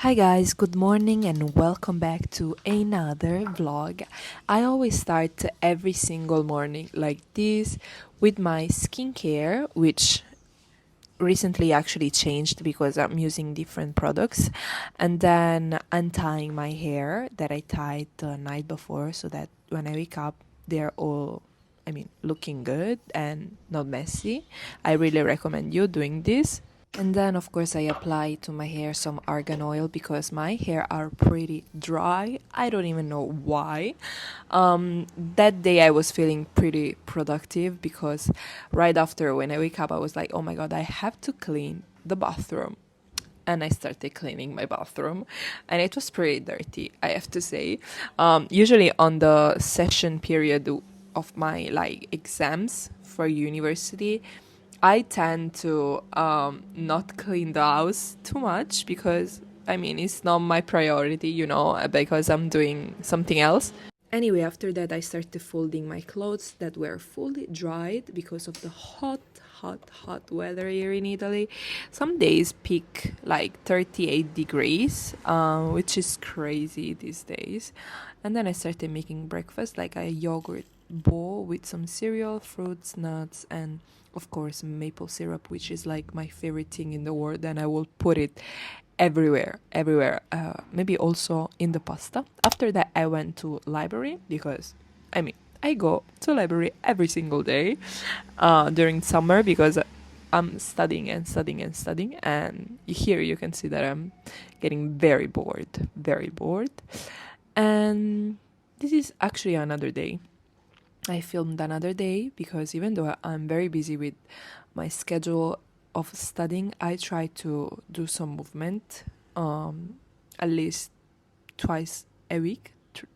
Hi guys, good morning and welcome back to another vlog. I always start every single morning like this with my skincare, which recently actually changed because I'm using different products, and then untying my hair that I tied the night before so that when I wake up they're all looking good and not messy. I really recommend you doing this. And then, of course, I apply to my hair some argan oil because my hair are pretty dry. I don't even know why. That day I was feeling pretty productive because right after when I wake up, I was like, oh my god, I have to clean the bathroom. And I started cleaning my bathroom, and it was pretty dirty, I have to say. Usually on the session period of my exams for university, I tend to not clean the house too much because it's not my priority, because I'm doing something else. Anyway, after that, I started folding my clothes that were fully dried because of the hot weather here in Italy. Some days peak like 38 degrees, which is crazy these days. And then I started making breakfast, like a yogurt bowl with some cereal, fruits, nuts, and of course maple syrup, which is like my favorite thing in the world, and I will put it everywhere, maybe also in the pasta. After that, I went to library because I go to library every single day during summer because I'm studying and studying and studying, and here you can see that I'm getting very bored. And this is actually another day. I filmed another day because even though I'm very busy with my schedule of studying, I try to do some movement at least twice a week,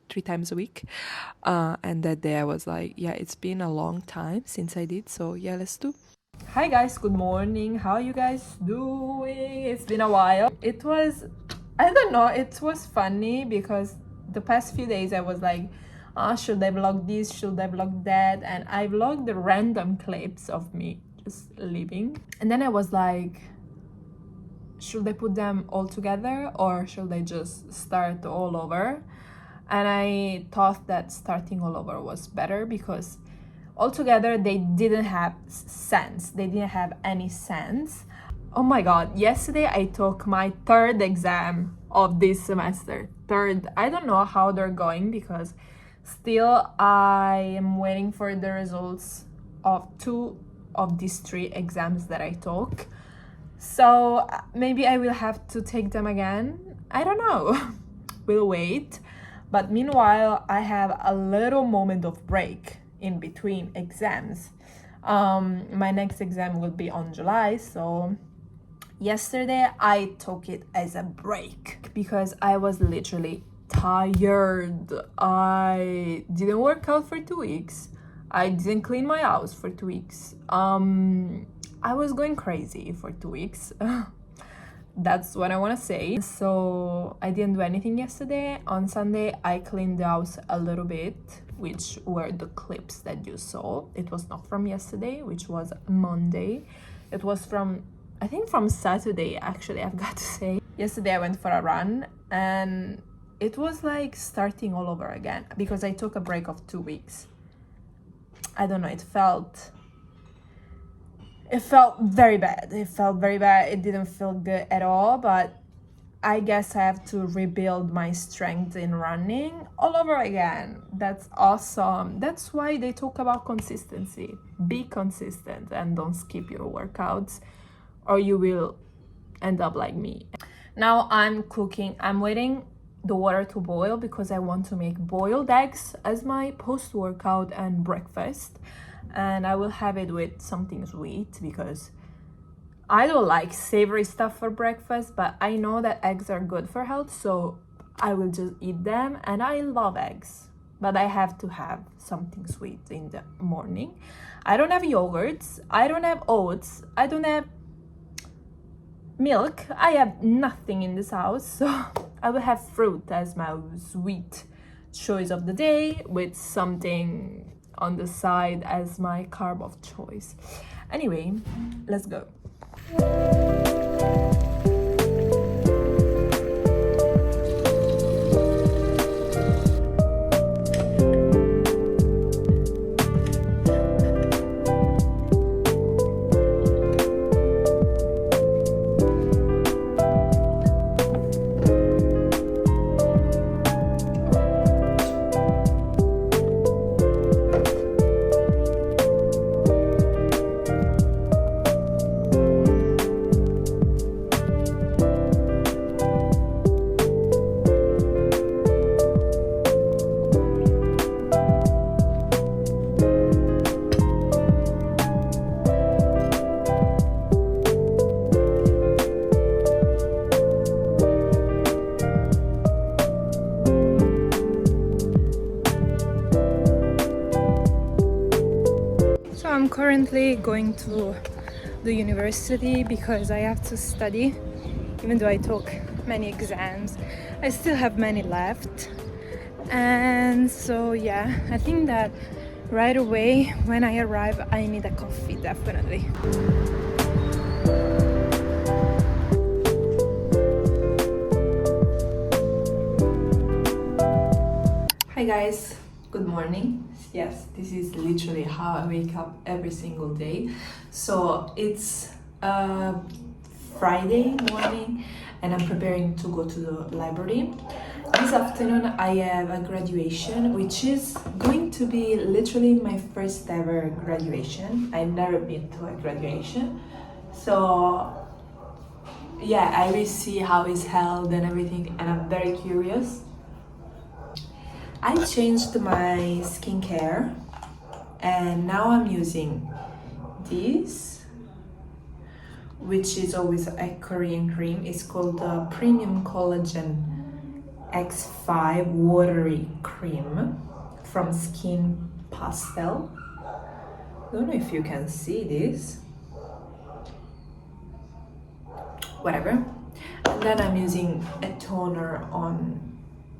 3 times a week. And that day I was like, yeah, it's been a long time since I did, so yeah, let's do. Hi guys, good morning. How you guys doing? It's been a while. I don't know, it was funny because the past few days I was like, should I vlog this? Should I vlog that? And I vlogged the random clips of me just living. And then I was like, should I put them all together or should I just start all over? And I thought that starting all over was better because altogether they didn't have sense. They didn't have any sense. Oh my god, yesterday I took my third exam of this semester. Third. I don't know how they're going because still I am waiting for the results of 2 of these 3 exams that I took. So maybe I will have to take them again. I don't know. We'll wait. But meanwhile, I have a little moment of break in between exams. My next exam will be on July, so yesterday I took it as a break because I was literally tired. I didn't work out for 2 weeks. I didn't clean my house for 2 weeks. I was going crazy for 2 weeks. That's what I want to say. So I didn't do anything yesterday. On Sunday, I cleaned the house a little bit, which were the clips that you saw. It was not from yesterday, which was Monday. It was from, I think from Saturday, actually, I've got to say. Yesterday, I went for a run and it was like starting all over again because I took a break of 2 weeks. I don't know, it felt very bad. It didn't feel good at all, but I guess I have to rebuild my strength in running all over again. That's awesome. That's why they talk about consistency. Be consistent and don't skip your workouts or you will end up like me. Now I'm cooking. I'm waiting the water to boil because I want to make boiled eggs as my post-workout and breakfast. And I will have it with something sweet because I don't like savory stuff for breakfast, but I know that eggs are good for health, so I will just eat them. And I love eggs, but I have to have something sweet in the morning. I don't have yogurts, I don't have oats, I don't have milk. I have nothing in this house, so I will have fruit as my sweet choice of the day with something on the side as my carb of choice. Anyway, let's go. currently going to the university because I have to study. Even though I took many exams, I still have many left. And so yeah, I think that right away when I arrive I need a coffee, definitely. Hi guys, good morning. Yes, this is literally how I wake up every single day. So it's Friday morning and I'm preparing to go to the library. This afternoon I have a graduation, which is going to be literally my first ever graduation. I've never been to a graduation. So yeah, I will see how it's held and everything, and I'm very curious. I changed my skincare and now I'm using this, which is always a Korean cream. It's called the Premium Collagen X5 Watery Cream from Skin Pastel. I don't know if you can see this. Whatever. And then I'm using a toner on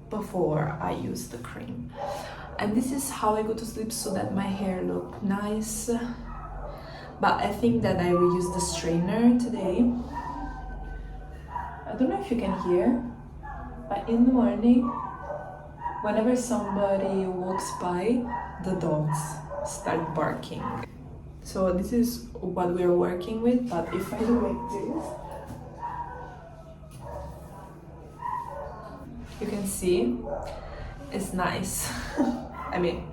before I use the cream. And this is how I go to sleep so that my hair look nice. But I think that I will use the straightener today. I don't know if you can hear, but in the morning, whenever somebody walks by, the dogs start barking. So this is what we're working with, but if I do like this, you can see it's nice. I mean,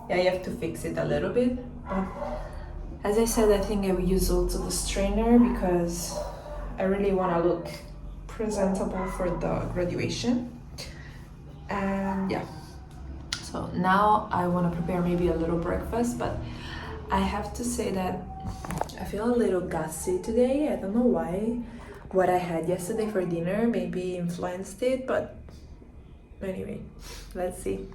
yeah, you have to fix it a little bit, but as I said, I think I will use also the straightener because I really want to look presentable for the graduation. And yeah, so now I want to prepare maybe a little breakfast, but I have to say that I feel a little gassy today. I don't know why. What I had yesterday for dinner maybe influenced it, but anyway, let's see.